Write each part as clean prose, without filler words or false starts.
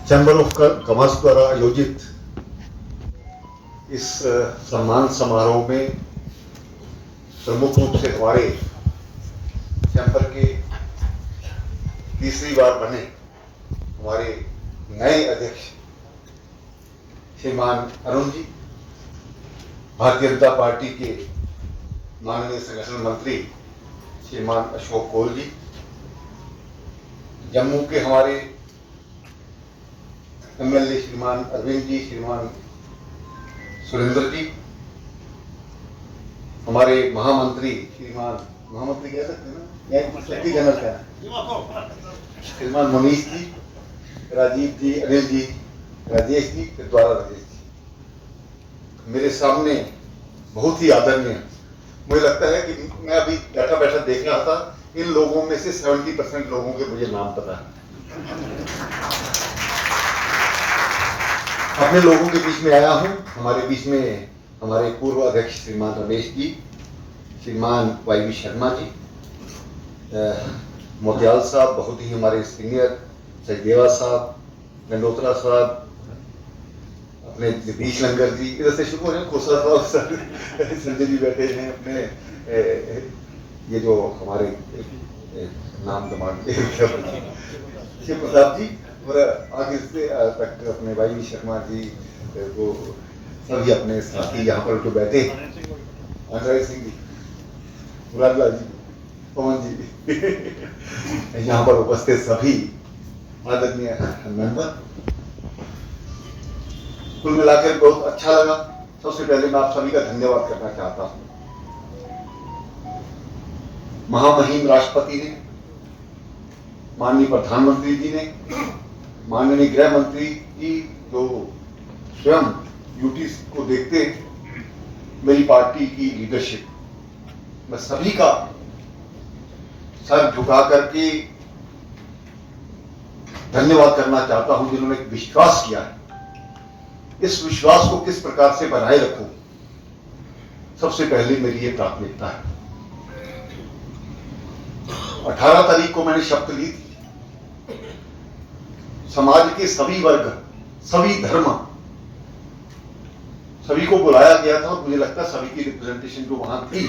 Chamber of commerce द्वारा आयोजित इस सम्मान समारोह में प्रमुख रूप से हमारे चैम्बर के तीसरी बार बने हमारे नए अध्यक्ष श्रीमान अरुण जी, भारतीय जनता पार्टी के माननीय संगठन मंत्री श्रीमान अशोक कौल जी, जम्मू के हमारे एमएलए श्रीमान अरविंद जी, श्रीमान सुरेंद्र जी, हमारे महामंत्री श्रीमान महामंत्री कह सकते हैं ना, सेक्रेटरी जनरल का श्रीमान मनीष जी, राजीव जी, अनिल जी, राजेश जी के द्वारा राजेश जी, मेरे सामने बहुत ही आदरणीय। मुझे लगता है कि मैं अभी बैठा बैठा देख रहा था, इन लोगों में से 70% लोगों के मुझे नाम पता है। अपने लोगों के बीच में आया हूं। हमारे बीच में हमारे पूर्व अध्यक्ष श्रीमान रमेश जी, श्रीमान वाई शर्मा जी, मोतियाल साहब, बहुत ही हमारे सीनियर सचदेवा साहब, गंडोत्रा साहब, अपने जगदीश लंगर जी, इधर से शुरू हो रहे हैं, खोसला साहब, संजय जी बैठे हैं, अपने ये जो हमारे नाम दिमाग शिव प्रताप जी, और आगे से तक अपने वाई शर्मा जी, वो सभी अपने साथी यहाँ पर जो बैठे, अंतराय सिंह जी, मुरादलाल जी, पवन जी, यहाँ पर उपस्थित सभी आदरणीय मेंबर, कुल मिलाकर बहुत अच्छा लगा। सबसे पहले मैं आप सभी का धन्यवाद करना चाहता हूं। महामहिम राष्ट्रपति ने, माननीय प्रधानमंत्री जी ने, माननीय गृह मंत्री जी, जो स्वयं यूटी को देखते मेरी पार्टी की लीडरशिप, मैं सभी का सर झुका करके धन्यवाद करना चाहता हूं, जिन्होंने विश्वास किया है। इस विश्वास को किस प्रकार से बनाए रखूं, सबसे पहले मेरी ये प्राथमिकता है। 18 तारीख को मैंने शपथ ली थी। समाज के सभी वर्ग, सभी धर्म, सभी को बुलाया गया था और मुझे लगता है सभी की रिप्रेजेंटेशन जो वहां थी,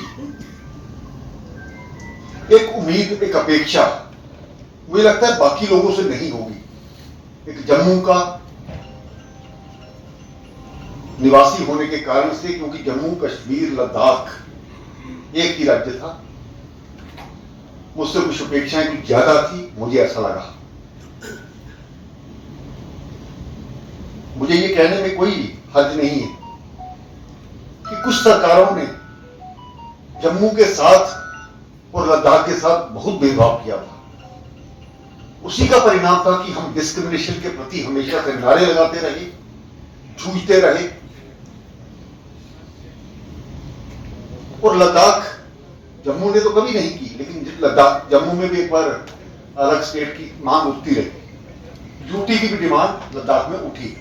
एक उम्मीद, एक अपेक्षा मुझे लगता है बाकी लोगों से नहीं होगी। एक जम्मू का निवासी होने के कारण से, क्योंकि जम्मू कश्मीर लद्दाख एक ही राज्य था, मुझसे कुछ अपेक्षाएं कुछ ज्यादा थी, मुझे ऐसा लगा। मुझे ये कहने में कोई हर्ज नहीं है कि कुछ सरकारों ने जम्मू के साथ और लद्दाख के साथ बहुत भेदभाव किया था। उसी का परिणाम था कि हम डिस्क्रिमिनेशन के प्रति हमेशा से नारे लगाते रहे, जूझते रहे, और लद्दाख, जम्मू ने तो कभी नहीं की, लेकिन लद्दाख, जम्मू में भी एक बार अलग स्टेट की मांग उठती रही। यूटी की भी डिमांड लद्दाख में उठी।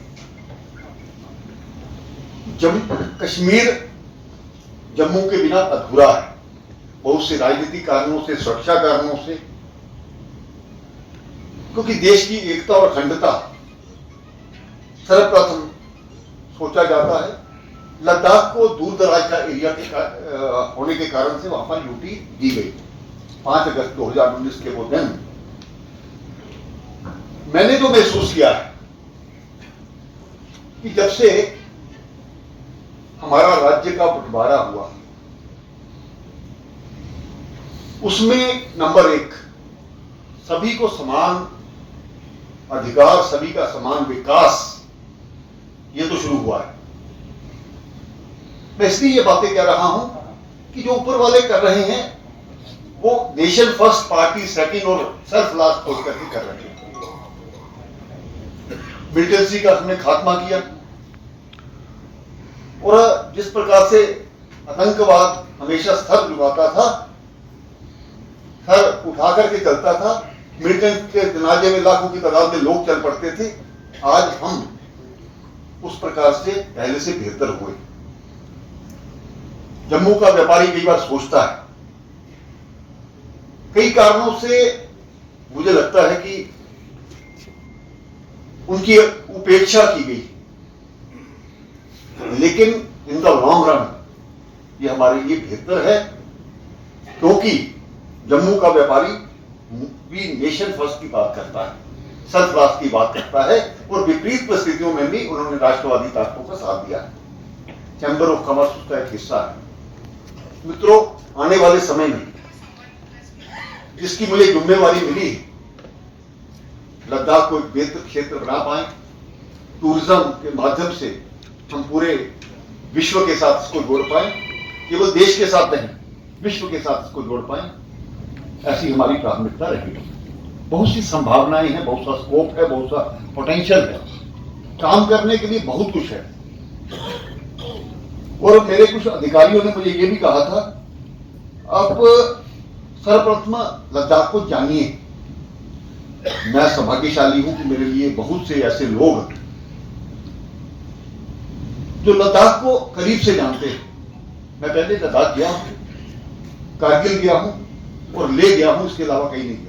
कश्मीर जम्मू के बिना अधूरा है, बहुत से राजनीतिक कारणों से, सुरक्षा कारणों से, क्योंकि देश की एकता और अखंडता सर्वप्रथम सोचा जाता है। लद्दाख को दूर दराज का एरिया के होने के कारण से वहां पर यूटी दी गई। 5 अगस्त 2019 के वो दिन मैंने तो महसूस किया है कि जब से हमारा राज्य का बंटवारा हुआ, उसमें नंबर 1 सभी को समान अधिकार, सभी का समान विकास, ये तो शुरू हुआ है। मैं इसलिए ये बातें कह रहा हूं कि जो ऊपर वाले कर रहे हैं वो नेशन फर्स्ट, पार्टी सेकंड और सेल्फ लास्ट सोच करके कर रहे हैं। मिलिटेंसी का हमने खात्मा किया, और जिस प्रकार से आतंकवाद हमेशा सर झुकाता था, सर उठा करके चलता था, मिलिटेंट के जनाजे में लाखों की तादाद में लोग चल पड़ते थे, आज हम उस प्रकार से पहले से बेहतर हुए। जम्मू का व्यापारी कई बार सोचता है, कई कारणों से मुझे लगता है कि उनकी उपेक्षा की गई, लेकिन इन द लॉन्ग रन ये हमारे लिए बेहतर है, क्योंकि जम्मू का व्यापारी भी नेशन फर्स्ट की बात करता है, सर्वराष्ट्र की बात करता है, और विपरीत परिस्थितियों में भी उन्होंने राष्ट्रवादी ताकतों का साथ दिया। चैंबर ऑफ कॉमर्स उसका एक हिस्सा है। मित्रों, आने वाले समय में जिसकी मुझे जिम्मेवारी मिली, लद्दाख को एक बेहतर क्षेत्र बना पाए, टूरिज्म के माध्यम से हम पूरे विश्व के साथ इसको जोड़ पाए, केवल देश के साथ नहीं विश्व के साथ इसको जोड़ पाए, ऐसी हमारी प्राथमिकता रहेगी। बहुत सी संभावनाएं हैं, बहुत सा स्कोप है, बहुत सा पोटेंशियल है, काम करने के लिए बहुत कुछ है। और मेरे कुछ अधिकारियों ने मुझे ये भी कहा था, अब सर्वप्रथम लद्दाख को जानिए। मैं सौभाग्यशाली हूं कि मेरे लिए बहुत से ऐसे लोग जो लद्दाख को करीब से जानते हैं। मैं पहले लद्दाख गया हूं, कारगिल गया हूं और ले गया हूं, इसके अलावा कहीं नहीं।